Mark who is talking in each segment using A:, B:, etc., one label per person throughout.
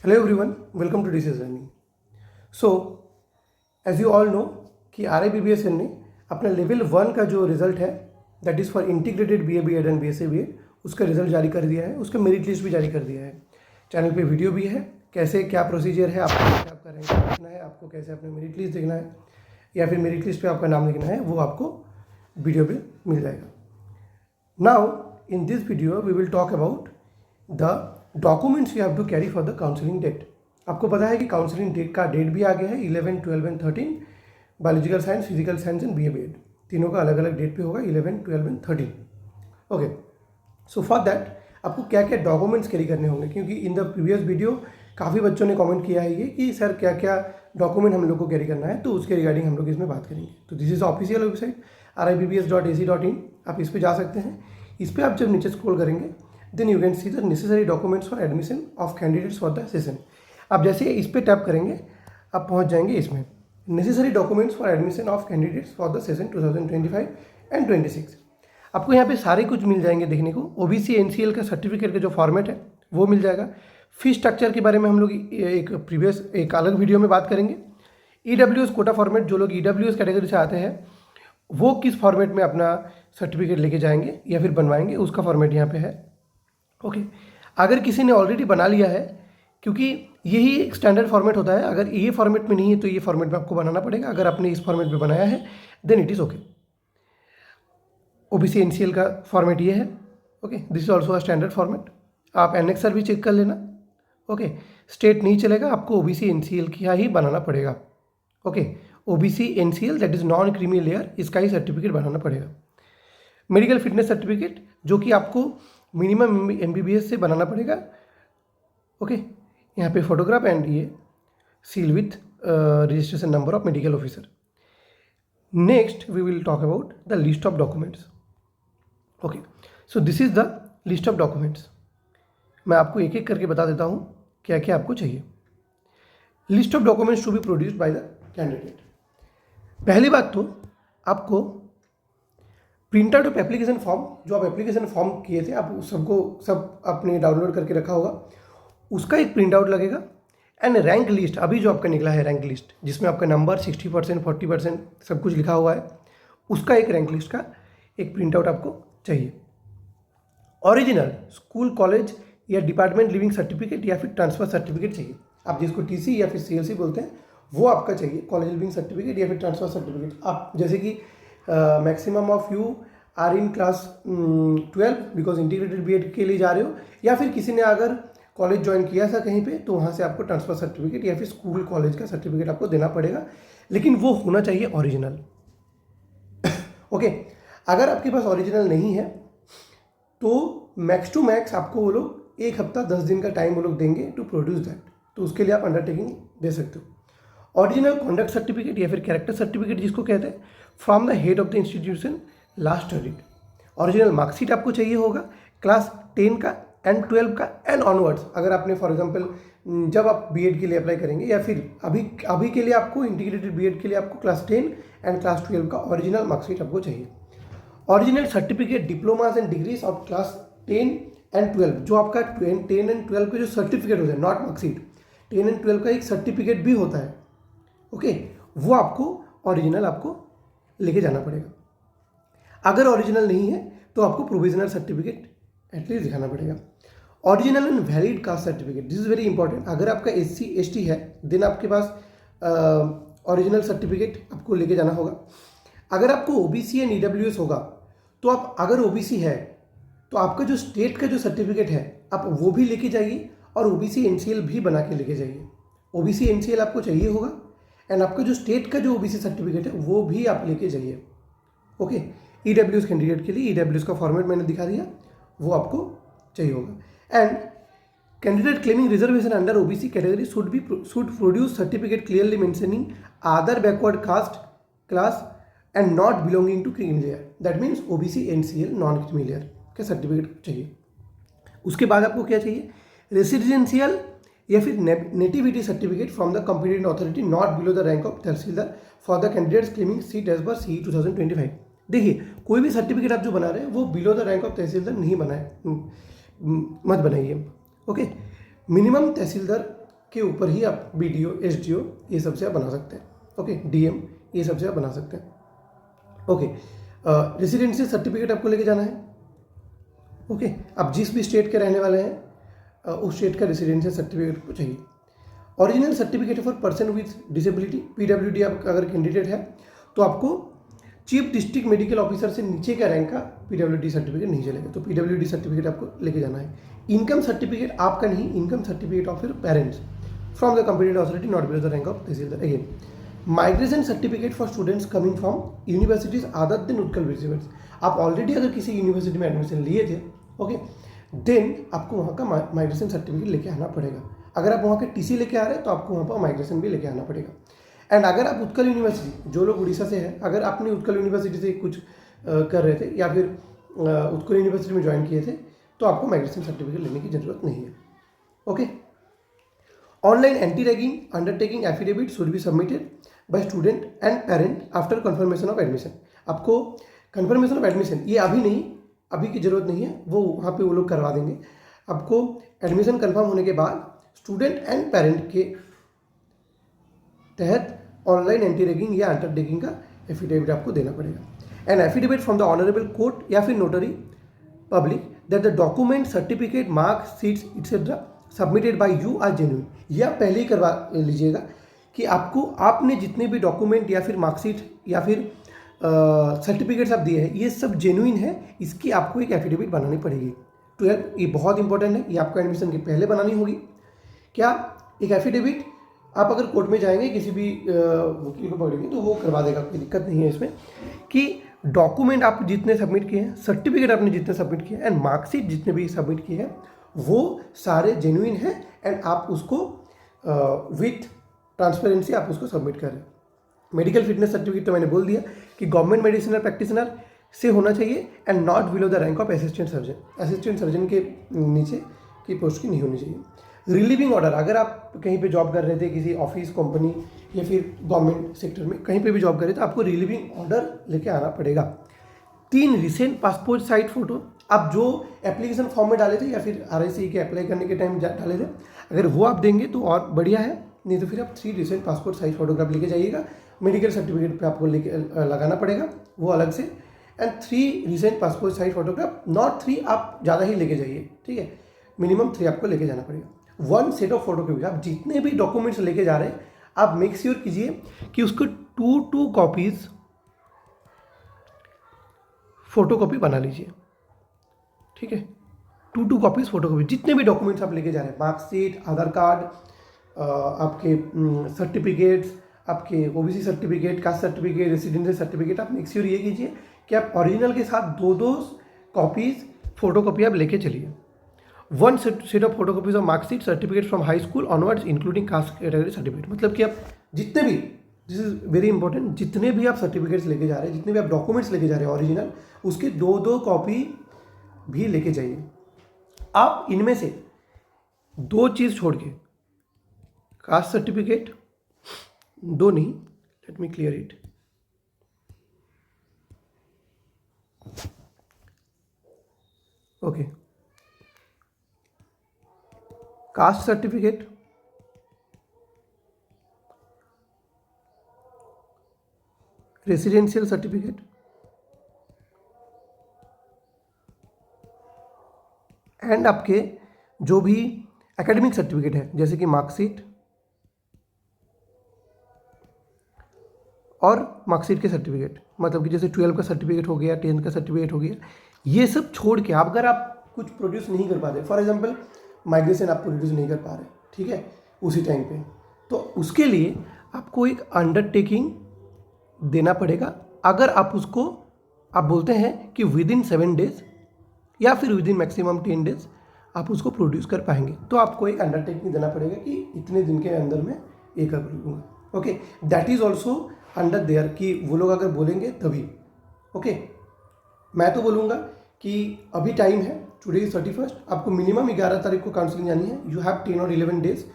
A: Hello everyone, welcome to disease learning. So as you all know कि RIBBSN ने अपना level 1 का जो रिजल्ट है that is for integrated BA BEd and BSc BEd उसका result जारी कर दिया है। उसका मेरिट लिस्ट भी जारी कर दिया है। चैनल पे वीडियो भी है, कैसे क्या प्रोसीजर है, आपको कैसे आपका रैंक देखना है, आपको कैसे अपने मेरिट लिस्ट देखना है या फिर मेरिट लिस्ट पे आपका नाम लिखना है, वो आपको वीडियो पे मिल जाएगा। Now in this video we will talk about the documents you have to carry for the counselling date. आपको पता है कि काउंसलिंग डेट का डेट भी आ गया है 11, 12 and 13 biological science, physical science and BA BEd तीनों का अलग अलग डेट पे होगा 11, 12 and 13। Okay, so for that आपको क्या क्या डॉक्यूमेंट्स कैरी करने होंगे, क्योंकि इन द प्रीवियस वीडियो काफ़ी बच्चों ने कमेंट किया है ये कि सर क्या क्या डॉक्यूमेंट हम लोग को कैरी करना है, तो उसके रिगार्डिंग हम लोग इसमें बात करेंगे। तो this is official website RIBBS.ac.in, आप इस पर जा सकते हैं। इस पर आप जब नीचे स्क्रॉल करेंगे then you can see the necessary documents for admission of candidates for the session. आप जैसे इस पर टैप करेंगे आप पहुंच जाएंगे इसमें necessary documents for admission of candidates for the session 2025 and 26। आपको यहाँ पे सारे कुछ मिल जाएंगे देखने को। OBC NCL का सर्टिफिकेट का जो फॉर्मेट है वो मिल जाएगा। फीस स्ट्रक्चर के बारे में हम लोग एक अलग वीडियो में बात करेंगे। EWS कोटा फॉर्मेट, जो लोग EWS कैटेगरी से आते हैं वो किस फॉर्मेट में अपना सर्टिफिकेट लेके जाएंगे या फिर बनवाएंगे, उसका फॉर्मेट यहाँ पे है। ओके, अगर किसी ने ऑलरेडी बना लिया है, क्योंकि यही एक स्टैंडर्ड फॉर्मेट होता है, अगर ये फॉर्मेट में नहीं है तो ये फॉर्मेट में आपको बनाना पड़ेगा। अगर आपने इस फॉर्मेट में बनाया है then it is okay. OBC NCL का फॉर्मेट ये है। Okay, this is also a standard format. आप एनेक्सर भी चेक कर लेना। ओके, स्टेट नहीं चलेगा, आपको OBC NCL की ही बनाना पड़ेगा। Okay, OBC NCL that is non creamy layer, इसका ही सर्टिफिकेट बनाना पड़ेगा। मेडिकल फिटनेस सर्टिफिकेट जो कि आपको मिनिमम MBBS से बनाना पड़ेगा। ओके, यहाँ पे फोटोग्राफ एंड ये seal with registration number of medical officer. Next we will talk about the list of documents. Okay, so this is the list of documents. मैं आपको एक एक करके बता देता हूँ क्या क्या आपको चाहिए। List of documents to be produced by the candidate. पहली बात तो आपको print out of application form, जो आप एप्लीकेशन फॉर्म किए थे, आप सब आपने डाउनलोड करके रखा होगा, उसका एक प्रिंट आउट लगेगा। एंड रैंक लिस्ट, अभी जो आपका निकला है रैंक लिस्ट जिसमें आपका नंबर 60%, 40% सब कुछ लिखा हुआ है, उसका एक रैंक लिस्ट का एक प्रिंट आउट आपको चाहिए। ओरिजिनल स्कूल, कॉलेज या डिपार्टमेंट लिविंग सर्टिफिकेट या फिर ट्रांसफर सर्टिफिकेट चाहिए। आप जिसको TC या फिर CLC बोलते हैं वो आपका चाहिए, कॉलेज लिविंग सर्टिफिकेट या फिर ट्रांसफर सर्टिफिकेट। आप जैसे कि maximum of you are in class 12 because integrated BEd के लिए जा रहे हो, या फिर किसी ने अगर कॉलेज ज्वाइन किया था कहीं पे तो वहाँ से आपको ट्रांसफर सर्टिफिकेट या फिर स्कूल कॉलेज का सर्टिफिकेट आपको देना पड़ेगा, लेकिन वो होना चाहिए ओरिजिनल। ओके, अगर आपके पास ओरिजिनल नहीं है तो मैक्स टू मैक्स आपको वो लोग 1 हफ्ता 10 दिन का टाइम वो लोग देंगे टू प्रोड्यूस दैट, तो उसके लिए आप अंडरटेकिंग दे सकते हो। ओरिजिनल कॉन्डक्ट सर्टिफिकेट या फिर कैरेक्टर सर्टिफिकेट जिसको कहते हैं, from the head of the institution last audit. Original marksheet आपको चाहिए होगा क्लास 10 का एंड 12 का एंड ऑनवर्ड्स। अगर आपने फॉर एग्जांपल जब आप BEd के लिए अप्लाई करेंगे या फिर अभी के लिए आपको इंटीग्रेटेड BEd के लिए आपको क्लास 10 एंड क्लास 12 का ओरिजिनल मार्कशीट आपको चाहिए। Original certificate diplomas and degrees of class 10 and 12, जो आपका 10 एंड 12 के जो सर्टिफिकेट होता है, नॉट मार्कशीट, 10 एंड 12 का एक सर्टिफिकेट भी होता है। ओके, वो आपको ओरिजिनल आपको लेके जाना पड़ेगा। अगर ओरिजिनल नहीं है तो आपको प्रोविजनल सर्टिफिकेट एटलीस्ट दिखाना पड़ेगा। Original and valid caste certificate, this is very important. अगर आपका SC ST है देन आपके पास ओरिजिनल सर्टिफिकेट आपको लेके जाना होगा। अगर आपको OBC एंड EWS होगा तो आप, अगर OBC है तो आपका जो स्टेट का जो सर्टिफिकेट है आप वो भी लेके जाइए और OBC NCL भी बना के लेके जाइए। OBC NCL आपको चाहिए होगा एंड आपका जो स्टेट का जो OBC सर्टिफिकेट है वो भी आप लेके जाइए। ओके, EWS कैंडिडेट के लिए EWS का फॉर्मेट मैंने दिखा दिया, वो आपको चाहिए होगा। And candidate claiming reservation under OBC category should produce certificate clearly mentioning other backward caste class and not belonging to creamy layer, that means OBC NCL non creamy layer का certificate चाहिए। उसके बाद आपको क्या चाहिए, रेसिडेंशियल या फिर nativity certificate from the competent authority not below the rank of tehsildar for the candidates claiming seat as per CE 2025। देखिए, कोई भी सर्टिफिकेट आप जो बना रहे हैं वो बिलो द रैंक ऑफ तहसीलदार नहीं बनाए, मत बनाइए। ओके, मिनिमम तहसीलदार के ऊपर ही आप BDO, SDO ये सब से आप बना सकते हैं। ओके, DM ये सब से आप बना सकते हैं। ओके, रेसिडेंशियल सर्टिफिकेट आपको लेके जाना है। ओके, आप जिस भी स्टेट के रहने वाले हैं उस स्टेट का रेसिडेंशियल सर्टिफिकेट आपको चाहिए। Original certificate for person with disability, PWD आप अगर कैंडिडेट है तो आपको चीफ डिस्ट्रिक्ट मेडिकल ऑफिसर से नीचे का रैंक का PWD सर्टिफिकेट नहीं चलेगा, तो PWD सर्टिफिकेट आपको लेके जाना है। इनकम सर्टिफिकेट आपका नहीं, income certificate of your parents from the competent authority not below the rank of tehsildar. Again, migration certificate for students coming from universities other than Utkal विश्वविद्यालय। आप ऑलरेडी अगर किसी यूनिवर्सिटी में एडमिशन लिए थे, ओके, देन आपको वहाँ का माइग्रेशन सर्टिफिकेट लेके आना पड़ेगा। अगर आप वहाँ के TC लेके आ रहे हैं तो आपको वहाँ पर माइग्रेशन भी लेके आना पड़ेगा। एंड अगर आप उत्कल यूनिवर्सिटी, जो लोग उड़ीसा से हैं, अगर आपने उत्कल यूनिवर्सिटी से कुछ कर रहे थे या फिर उत्कल यूनिवर्सिटी में ज्वाइन किए थे तो आपको माइग्रेशन सर्टिफिकेट लेने की जरूरत नहीं है। Okay, online anti ragging undertaking affidavit should be submitted by student and parent after confirmation of admission. आपको कंफर्मेशन ऑफ एडमिशन ये अभी नहीं, अभी की जरूरत नहीं है, वो वहाँ पे वो लोग करवा देंगे। आपको एडमिशन कंफर्म होने के बाद स्टूडेंट एंड पेरेंट के तहत ऑनलाइन एंटी रैगिंग या अंडरटेकिंग का एफिडेविट आपको देना पड़ेगा। An affidavit from the honourable court या फिर notary public that the document, certificate, marks sheets etcetera submitted by you are genuine. यह पहले ही करवा लीजिएगा कि आपने जितने भी डॉक्यूमेंट या फिर मार्कशीट या फिर सर्टिफिकेट्स आप दिए हैं ये सब जेन्युइन है, इसकी आपको एक एफिडेविट बनानी पड़ेगी। 12 ये बहुत इंपॉर्टेंट है, ये आपको एडमिशन के पहले बनानी होगी। क्या एक एफिडेविट आप अगर कोर्ट में जाएंगे किसी भी वकील को पकड़ेंगे तो वो करवा देगा, कोई दिक्कत नहीं है इसमें, कि डॉक्यूमेंट आप जितने सबमिट किए हैं, सर्टिफिकेट आपने जितने सबमिट किए हैं एंड मार्कशीट जितने भी सबमिट किए हैं वो सारे जेन्युइन हैं एंड आप उसको विथ ट्रांसपेरेंसी आप उसको सबमिट करें। मेडिकल फिटनेस सर्टिफिकेट तो मैंने बोल दिया कि गवर्नमेंट मेडिसिनल प्रैक्टिशनर से होना चाहिए and not below the rank of assistant surgeon. Assistant surgeon के नीचे की पोस्ट की नहीं होनी चाहिए। रिलीविंग ऑर्डर, अगर आप कहीं पे जॉब कर रहे थे किसी ऑफिस, कंपनी या फिर गवर्नमेंट सेक्टर में कहीं पे भी जॉब कर रहे थे, आपको रिलीविंग ऑर्डर लेके आना पड़ेगा। 3 रिसेंट पासपोर्ट साइज फोटो, आप जो एप्लीकेशन फॉर्म में डाले थे या फिर RIC के अप्लाई करने के टाइम डाले थे, अगर वो आप देंगे तो और बढ़िया है, नहीं तो फिर आप 3 रिसेंट पासपोर्ट साइज फोटोग्राफ लेके जाइएगा। मेडिकल सर्टिफिकेट पे आपको लेके लगाना पड़ेगा वो अलग से। And 3 recent passport size photograph, not 3, आप ज़्यादा ही लेके जाइए, ठीक है, मिनिमम 3 आपको लेके जाना पड़ेगा। 1 सेट ऑफ फोटो कॉपीज, आप जितने भी डॉक्यूमेंट्स लेके जा रहे हैं आप मेक श्योर कीजिए कि उसको 2 कॉपीज फोटो कॉपी बना लीजिए, ठीक है, 2 कॉपीज फोटो कॉपी। जितने भी डॉक्यूमेंट्स आप लेके जा रहे हैं, मार्कशीट, आधार कार्ड, आपके सर्टिफिकेट्स, आपके OBC certificate, caste certificate, residential certificate, आप मेक श्योर ये कीजिए कि आप ओरिजिनल के साथ 2 कॉपीज फोटो कॉपी आप लेके चलिए। 1 set of photo copies of marksheet, certificate from high school onwards including caste category certificate. मतलब कि आप जितने भी, दिस इज वेरी इंपॉर्टेंट, जितने भी आप सर्टिफिकेट्स लेके जा रहे हैं, जितने भी आप डॉक्यूमेंट्स लेके जा रहे हैं ओरिजिनल, उसके 2 कॉपी भी लेके जाइए। आप इनमें से 2 चीज़ छोड़ के, कास्ट सर्टिफिकेट 2 नहीं, let me clear it, okay, caste certificate, residential certificate and आपके जो भी एकेडमिक सर्टिफिकेट है जैसे कि मार्कशीट और मार्कशीट के सर्टिफिकेट, मतलब कि जैसे 12 का सर्टिफिकेट हो गया, 10th का सर्टिफिकेट हो गया, ये सब छोड़ के आप अगर आप कुछ प्रोड्यूस नहीं कर पाते, फॉर एग्जांपल माइग्रेशन आप प्रोड्यूस नहीं कर पा रहे, ठीक है, उसी टाइम पे, तो उसके लिए आपको एक अंडरटेकिंग देना पड़ेगा। अगर आप उसको आप बोलते हैं कि विदिन 7 डेज या फिर विदिन मैक्सिमम 10 डेज आप उसको प्रोड्यूस कर पाएंगे, तो आपको एक अंडरटेकिंग देना पड़ेगा कि इतने दिन के अंदर में ये कर लूँगा। Okay, that is also under their, कि वो लोग अगर बोलेंगे तभी। ओके, मैं तो बोलूँगा कि अभी टाइम है, टुडे इज 31, आपको मिनिमम 11 तारीख को काउंसलिंग जानी है। यू हैव 10 और 11 डेज,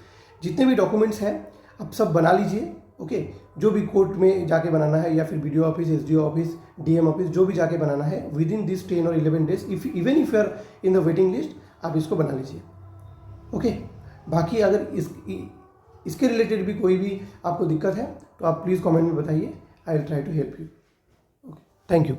A: जितने भी डॉक्यूमेंट्स हैं आप सब बना लीजिए। ओके, जो भी कोर्ट में जाके बनाना है या फिर BDO office, SDO office, DM office, जो भी जाके बनाना है विद इन दिस 10 और 11 days, even if you are in the waiting list, आप इसको बना लीजिए। ओके, बाकी अगर इसके रिलेटेड भी कोई भी आपको दिक्कत है तो आप प्लीज़ कमेंट में बताइए, I will try to help you. Okay, thank you.